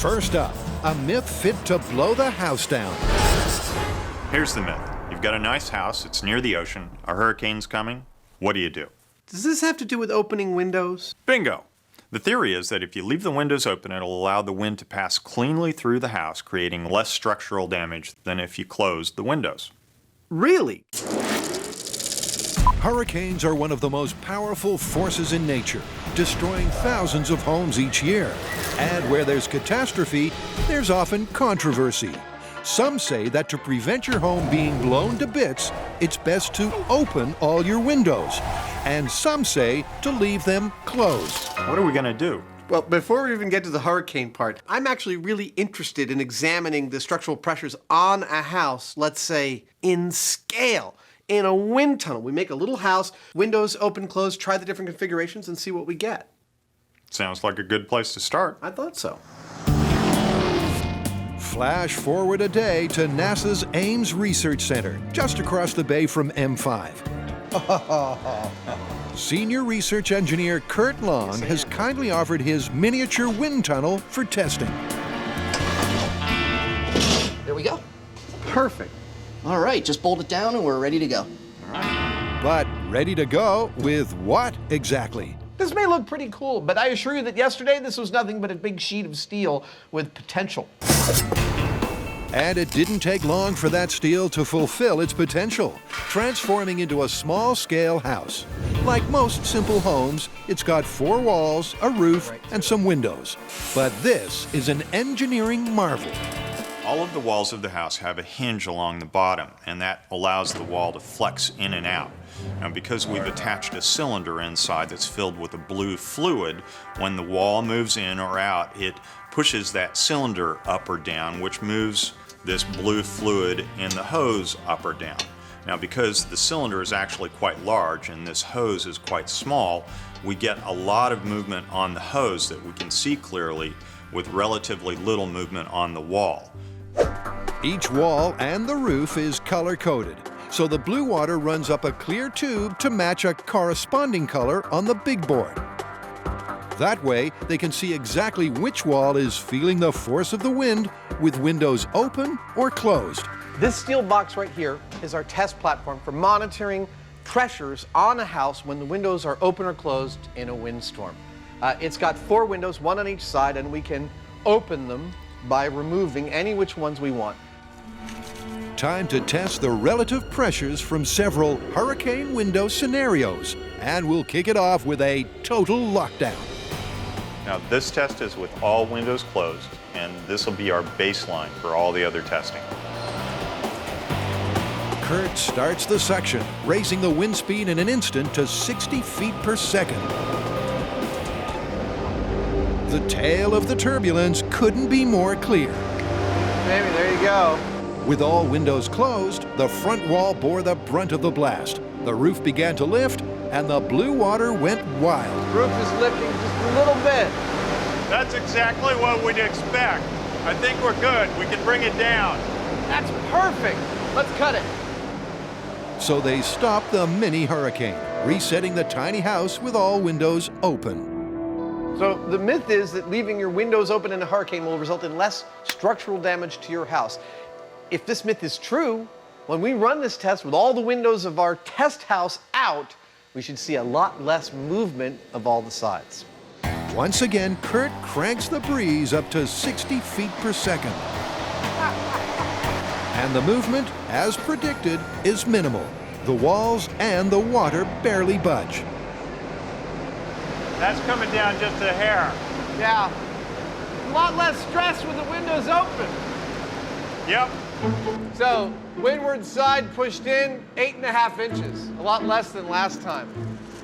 First up, a myth fit to blow the house down. Here's the myth. You've got a nice house, it's near the ocean, a hurricane's coming. What do you do? Does this have to do with opening windows? Bingo! The theory is that if you leave the windows open, it'll allow the wind to pass cleanly through the house, creating less structural damage than if you closed the windows. Really? Hurricanes are one of the most powerful forces in nature, destroying thousands of homes each year. And where there's catastrophe, there's often controversy. Some say that to prevent your home being blown to bits, it's best to open all your windows. And some say to leave them closed. What are we gonna do? Well, before we even get to the hurricane part, I'm actually really interested in examining the structural pressures on a house, let's say, in scale. In a wind tunnel, we make a little house, windows open, close, try the different configurations and see what we get. Sounds like a good place to start. I thought so. Flash forward a day to NASA's Ames Research Center, just across the bay from M5. Senior research engineer Kurt Long has kindly offered his miniature wind tunnel for testing. There we go. Perfect. All right, just bolt it down and we're ready to go. But ready to go with what exactly? This may look pretty cool, but I assure you that yesterday this was nothing but a big sheet of steel with potential. And it didn't take long for that steel to fulfill its potential, transforming into a small-scale house. Like most simple homes, it's got 4 walls, a roof, and some windows. But this is an engineering marvel. All of the walls of the house have a hinge along the bottom, and that allows the wall to flex in and out. Now, because we've attached a cylinder inside that's filled with a blue fluid, when the wall moves in or out, it pushes that cylinder up or down, which moves this blue fluid in the hose up or down. Now, because the cylinder is actually quite large and this hose is quite small, we get a lot of movement on the hose that we can see clearly with relatively little movement on the wall. Each wall and the roof is color-coded, so the blue water runs up a clear tube to match a corresponding color on the big board. That way, they can see exactly which wall is feeling the force of the wind with windows open or closed. This steel box right here is our test platform for monitoring pressures on a house when the windows are open or closed in a windstorm. It's got 4 windows, 1 on each side, and we can open them by removing any which ones we want. Time to test the relative pressures from several hurricane window scenarios. And we'll kick it off with a total lockdown. Now, this test is with all windows closed, and this will be our baseline for all the other testing. Kurt starts the suction, raising the wind speed in an instant to 60 feet per second. The tail of the turbulence couldn't be more clear. Maybe, there you go. With all windows closed, the front wall bore the brunt of the blast. The roof began to lift, and the blue water went wild. Roof is lifting just a little bit. That's exactly what we'd expect. I think we're good. We can bring it down. That's perfect. Let's cut it. So they stopped the mini hurricane, resetting the tiny house with all windows open. So the myth is that leaving your windows open in a hurricane will result in less structural damage to your house. If this myth is true, when we run this test with all the windows of our test house out, we should see a lot less movement of all the sides. Once again, Kurt cranks the breeze up to 60 feet per second. And the movement, as predicted, is minimal. The walls and the water barely budge. That's coming down just a hair. Yeah, a lot less stress with the windows open. Yep. So, windward side pushed in 8.5 inches, a lot less than last time.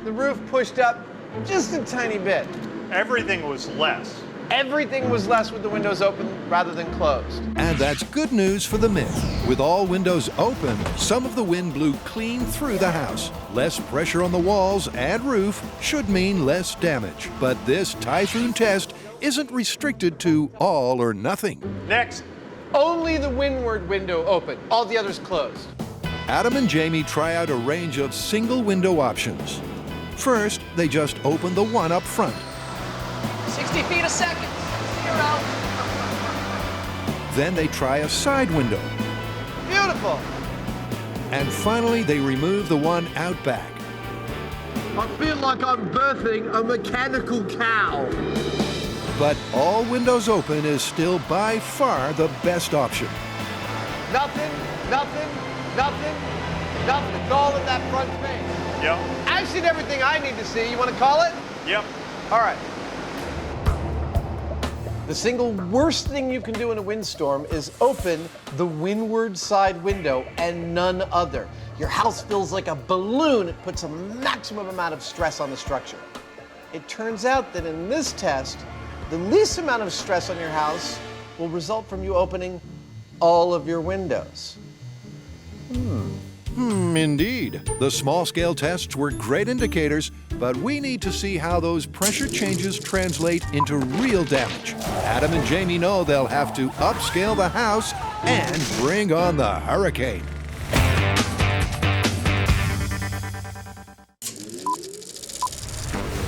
The roof pushed up just a tiny bit. Everything was less. Everything was less with the windows open rather than closed. And that's good news for the myth. With all windows open, some of the wind blew clean through the house. Less pressure on the walls and roof should mean less damage. But this typhoon test isn't restricted to all or nothing. Next. Only the windward window open, all the others closed. Adam and Jamie try out a range of single window options. First, they just open the one up front. 60 feet a second. 0. Then they try a side window. Beautiful. And finally, they remove the one out back. I feel like I'm birthing a mechanical cow. But all windows open is still by far the best option. Nothing, nothing, nothing, nothing. All in that front face. Yep. I've seen everything I need to see. You want to call it? Yep. All right. The single worst thing you can do in a windstorm is open the windward side window and none other. Your house feels like a balloon. It puts a maximum amount of stress on the structure. It turns out that in this test, the least amount of stress on your house will result from you opening all of your windows. Indeed. The small-scale tests were great indicators, but we need to see how those pressure changes translate into real damage. Adam and Jamie know they'll have to upscale the house and bring on the hurricane.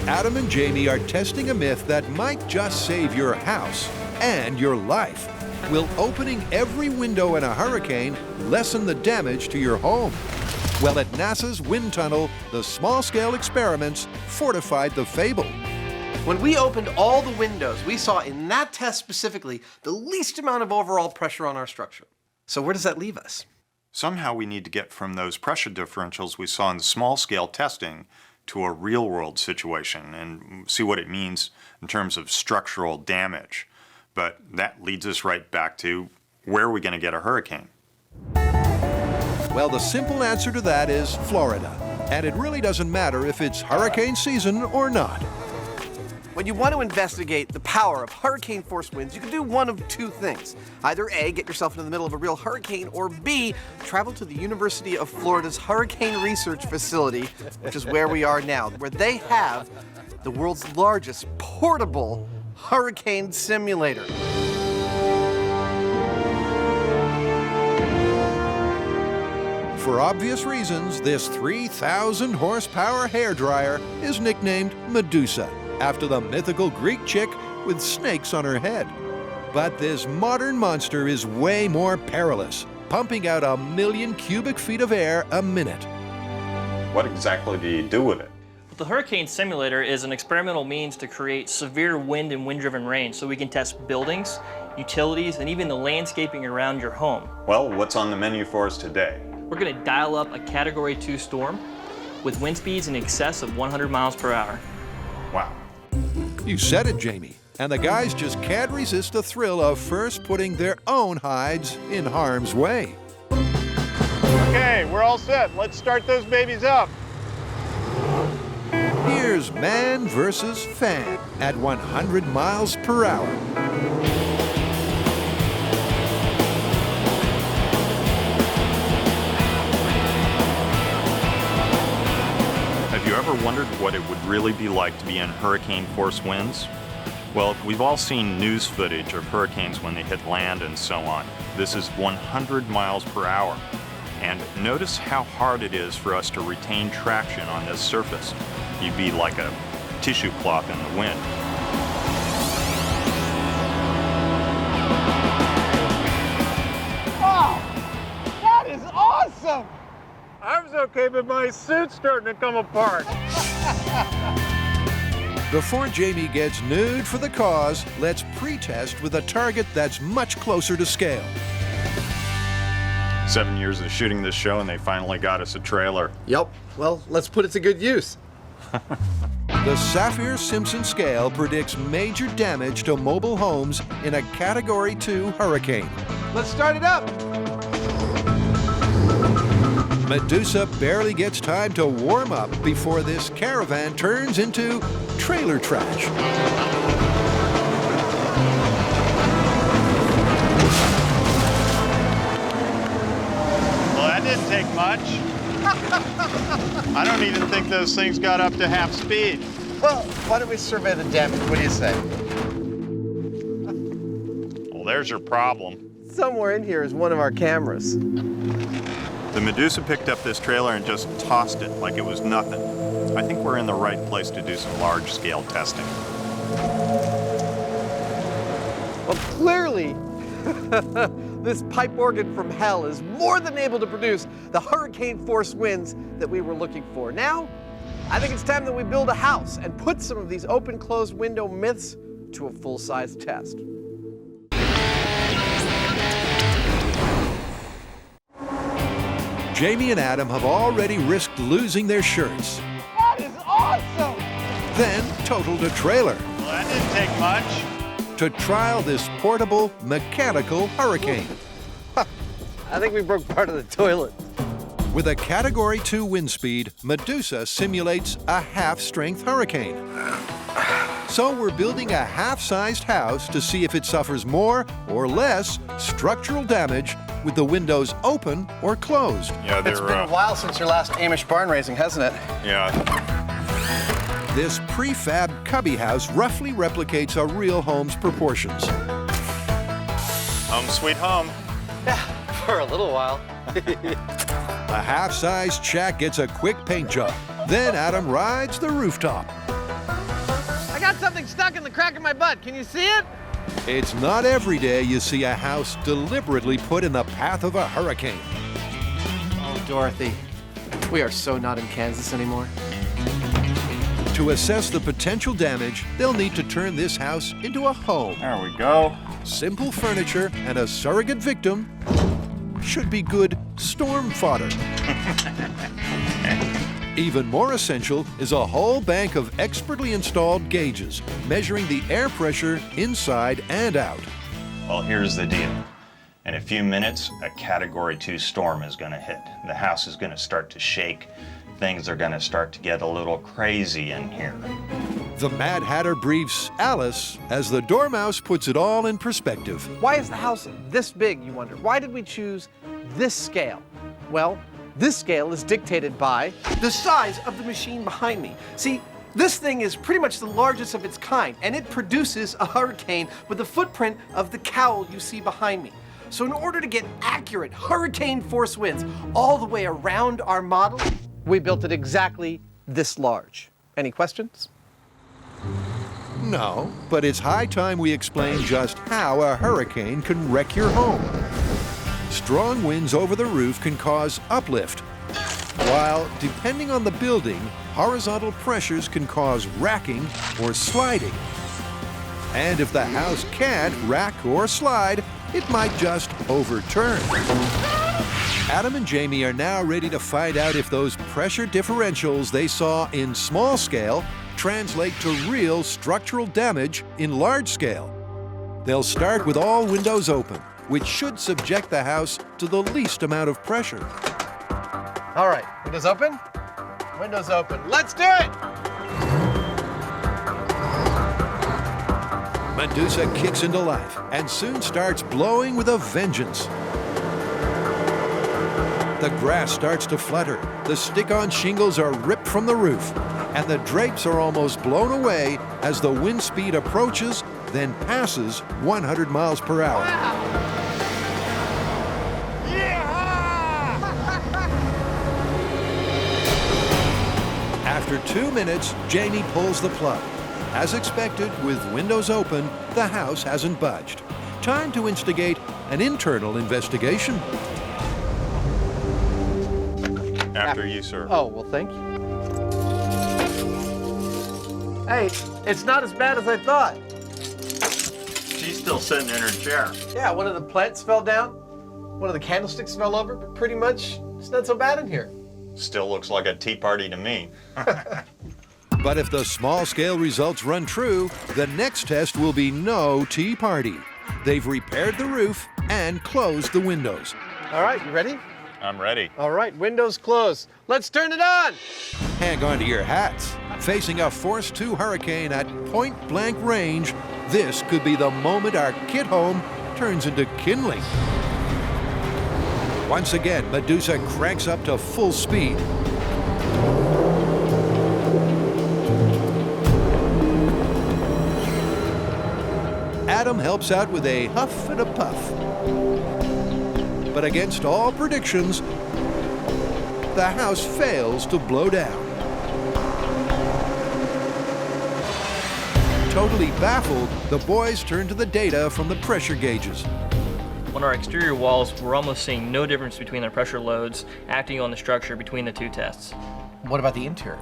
Adam and Jamie are testing a myth that might just save your house and your life. Will opening every window in a hurricane lessen the damage to your home? Well, at NASA's wind tunnel, the small-scale experiments fortified the fable. When we opened all the windows, we saw in that test specifically the least amount of overall pressure on our structure. So where does that leave us? Somehow we need to get from those pressure differentials we saw in the small-scale testing to a real-world situation and see what it means in terms of structural damage. But that leads us right back to, where are we going to get a hurricane? Well, the simple answer to that is Florida. And it really doesn't matter if it's hurricane season or not. When you want to investigate the power of hurricane-force winds, you can do one of two things. Either A, get yourself into the middle of a real hurricane, or B, travel to the University of Florida's Hurricane Research Facility, which is where we are now, where they have the world's largest portable hurricane simulator. For obvious reasons, this 3,000 horsepower hairdryer is nicknamed Medusa, after the mythical Greek chick with snakes on her head. But this modern monster is way more perilous, pumping out 1 million cubic feet of air a minute. What exactly do you do with it? The hurricane simulator is an experimental means to create severe wind and wind-driven rain so we can test buildings, utilities, and even the landscaping around your home. Well, what's on the menu for us today? We're going to dial up a Category 2 storm with wind speeds in excess of 100 miles per hour. Wow. You said it, Jamie. And the guys just can't resist the thrill of first putting their own hides in harm's way. Okay, we're all set. Let's start those babies up. Here's man versus fan at 100 miles per hour. Have you ever wondered what it would really be like to be in hurricane-force winds? Well, we've all seen news footage of hurricanes when they hit land and so on. This is 100 miles per hour. And notice how hard it is for us to retain traction on this surface. You'd be like a tissue cloth in the wind. Oh, that is awesome! I was okay, but my suit's starting to come apart. Before Jamie gets nude for the cause, let's pre-test with a target that's much closer to scale. 7 years of shooting this show and they finally got us a trailer. Yep. Well, let's put it to good use. The Saffir-Simpson scale predicts major damage to mobile homes in a Category 2 hurricane. Let's start it up. Medusa barely gets time to warm up before this caravan turns into trailer trash. Well, that didn't take much. I don't even think those things got up to half speed. Well, why don't we survey the damage? What do you say? Well, there's your problem. Somewhere in here is one of our cameras. The Medusa picked up this trailer and just tossed it like it was nothing. I think we're in the right place to do some large-scale testing. Well, clearly, This pipe organ from hell is more than able to produce the hurricane force winds that we were looking for. Now, I think it's time that we build a house and put some of these open-closed window myths to a full-size test. Jamie and Adam have already risked losing their shirts, That is awesome! then totaled a trailer Well, that didn't take much. to trial this portable mechanical hurricane. I think we broke part of the toilet. With a Category 2 wind speed, Medusa simulates a half-strength hurricane. So we're building a half-sized house to see if it suffers more or less structural damage with the windows open or closed. Yeah, It's been a while since your last Amish barn raising, hasn't it? yeah. This prefab cubby house roughly replicates a real home's proportions. Home sweet home. Yeah, for a little while. A half-sized shack gets a quick paint job. Then Adam rides the rooftop. I got something stuck in the crack of my butt. Can you see it? It's not every day you see a house deliberately put in the path of a hurricane. Oh, Dorothy, we are so not in Kansas anymore. To assess the potential damage, they'll need to turn this house into a home. There we go. Simple furniture and a surrogate victim should be good storm fodder. Even more essential is a whole bank of expertly installed gauges measuring the air pressure inside and out. Well, here's the deal. In a few minutes, a Category 2 storm is going to hit. The house is going to start to shake. Things are going to start to get a little crazy in here. The Mad Hatter briefs Alice as the Dormouse puts it all in perspective. Why is the house this big, you wonder? Why did we choose this scale? Well, this scale is dictated by The size of the machine behind me. See, this thing is pretty much the largest of its kind, and it produces a hurricane with the footprint of the cowl you see behind me. So in order to get accurate hurricane force winds all the way around our model, we built it exactly this large. Any questions? No, but it's high time we explain just how a hurricane can wreck your home. Strong winds over the roof can cause uplift, while, depending on the building, horizontal pressures can cause racking or sliding. And if the house can't rack or slide, it might just overturn. Adam and Jamie are now ready to find out if those pressure differentials they saw in small scale translate to real structural damage in large scale. They'll start with all windows open, which should subject the house to the least amount of pressure. All right, windows open? Windows open. Let's do it! Medusa kicks into life and soon starts blowing with a vengeance. The grass starts to flutter, the stick-on shingles are ripped from the roof, and the drapes are almost blown away as the wind speed approaches, then passes 100 miles per hour. After 2 minutes, Jamie pulls the plug. As expected, with windows open, the house hasn't budged. Time to instigate an internal investigation. After you, sir. Oh, well, thank you. Hey, it's not as bad as I thought. She's still sitting in her chair. Yeah, one of the plants fell down, one of the candlesticks fell over, but pretty much it's not so bad in here. Still looks like a tea party to me. But if the small-scale results run true, the next test will be no tea party. They've repaired the roof and closed the windows. All right, you ready? I'm ready. All right, windows closed. Let's turn it on. Hang on to your hats. Facing a Force 2 hurricane at point-blank range, this could be the moment our kit home turns into kindling. Once again, Medusa cranks up to full speed. Adam helps out with a huff and a puff. But against all predictions, the house fails to blow down. Totally baffled, the boys turn to the data from the pressure gauges. On our exterior walls, we're almost seeing no difference between the pressure loads acting on the structure between the two tests. What about the interior?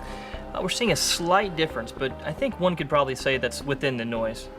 We're seeing a slight difference, but I think one could probably say that's within the noise.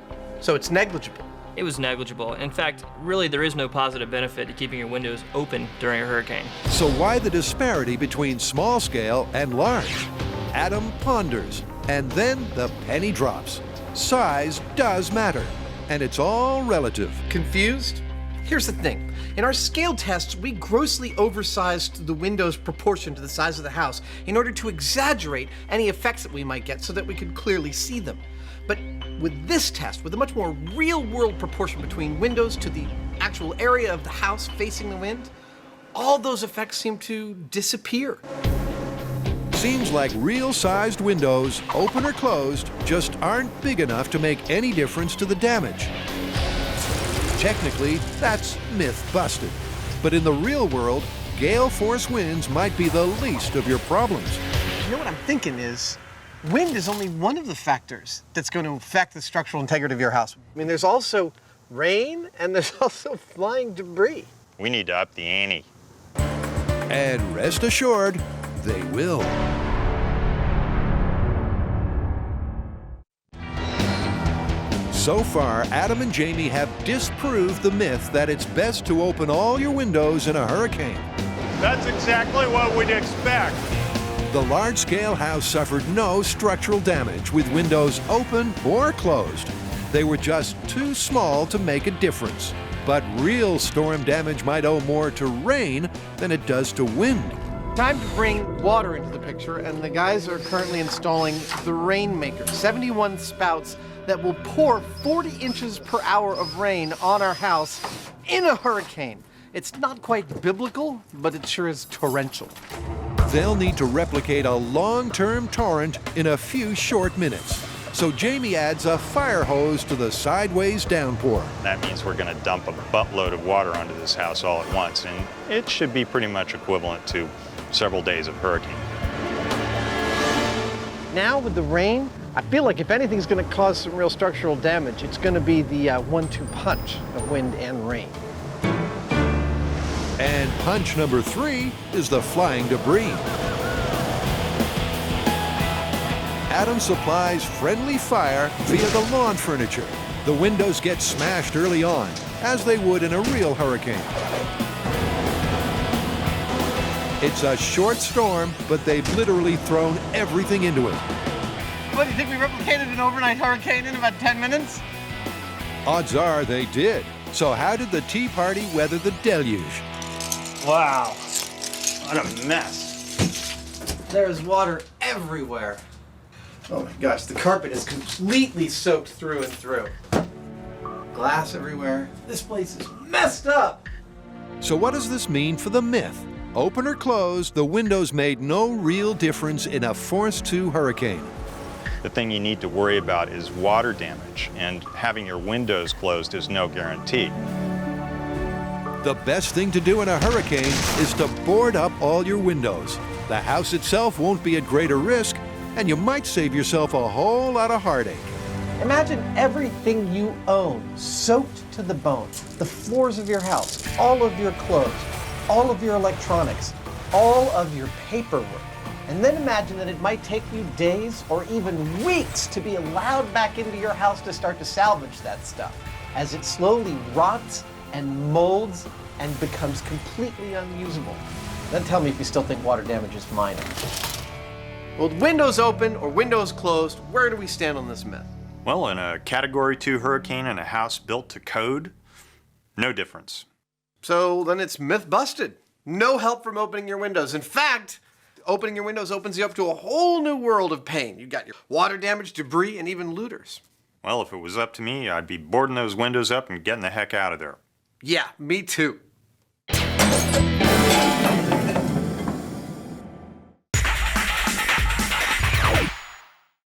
So it's negligible. It was negligible. In fact, really there is no positive benefit to keeping your windows open during a hurricane. So why the disparity between small scale and large? Adam ponders, and then the penny drops. Size does matter, and it's all relative. Confused? Here's the thing. In our scale tests, we grossly oversized the window's proportion to the size of the house in order to exaggerate any effects that we might get so that we could clearly see them. But with this test, with a much more real-world proportion between windows to the actual area of the house facing the wind, all those effects seem to disappear. Seems like real-sized windows, open or closed, just aren't big enough to make any difference to the damage. Technically, that's myth busted. But in the real world, gale force winds might be the least of your problems. You know what I'm thinking is, wind is only one of the factors that's going to affect the structural integrity of your house. I mean, there's also rain and there's also flying debris. We need to up the ante. And rest assured, they will. So far, Adam and Jamie have disproved the myth that it's best to open all your windows in a hurricane. That's exactly what we'd expect. The large-scale house suffered no structural damage with windows open or closed. They were just too small to make a difference. But real storm damage might owe more to rain than it does to wind. Time to bring water into the picture, and the guys are currently installing the Rainmaker, 71 spouts that will pour 40 inches per hour of rain on our house in a hurricane. It's not quite biblical, but it sure is torrential. They'll need to replicate a long-term torrent in a few short minutes. So Jamie adds a fire hose to the sideways downpour. That means we're going to dump a buttload of water onto this house all at once, and it should be pretty much equivalent to several days of hurricane. Now with the rain, I feel like if anything's going to cause some real structural damage, it's going to be the 1-2 punch of wind and rain. And punch number 3 is the flying debris. Adam supplies friendly fire via the lawn furniture. The windows get smashed early on, as they would in a real hurricane. It's a short storm, but they've literally thrown everything into it. What, do you think we replicated an overnight hurricane in about 10 minutes? Odds are they did. So how did the Tea Party weather the deluge? Wow, what a mess. There's water everywhere. Oh my gosh, the carpet is completely soaked through and through. Glass everywhere. This place is messed up. So what does this mean for the myth? Open or closed, the windows made no real difference in a Force 2 hurricane. The thing you need to worry about is water damage, and having your windows closed is no guarantee. The best thing to do in a hurricane is to board up all your windows. The house itself won't be at greater risk, and you might save yourself a whole lot of heartache. Imagine everything you own soaked to the bone. The floors of your house, all of your clothes, all of your electronics, all of your paperwork. And then imagine that it might take you days or even weeks to be allowed back into your house to start to salvage that stuff, as it slowly rots and molds and becomes completely unusable. Then tell me if you still think water damage is minor. Well, with windows open or windows closed, where do we stand on this myth? Well, in a Category 2 hurricane in a house built to code, no difference. So then it's myth busted. No help from opening your windows. In fact, opening your windows opens you up to a whole new world of pain. You've got your water damage, debris, and even looters. Well, if it was up to me, I'd be boarding those windows up and getting the heck out of there. Yeah, me too.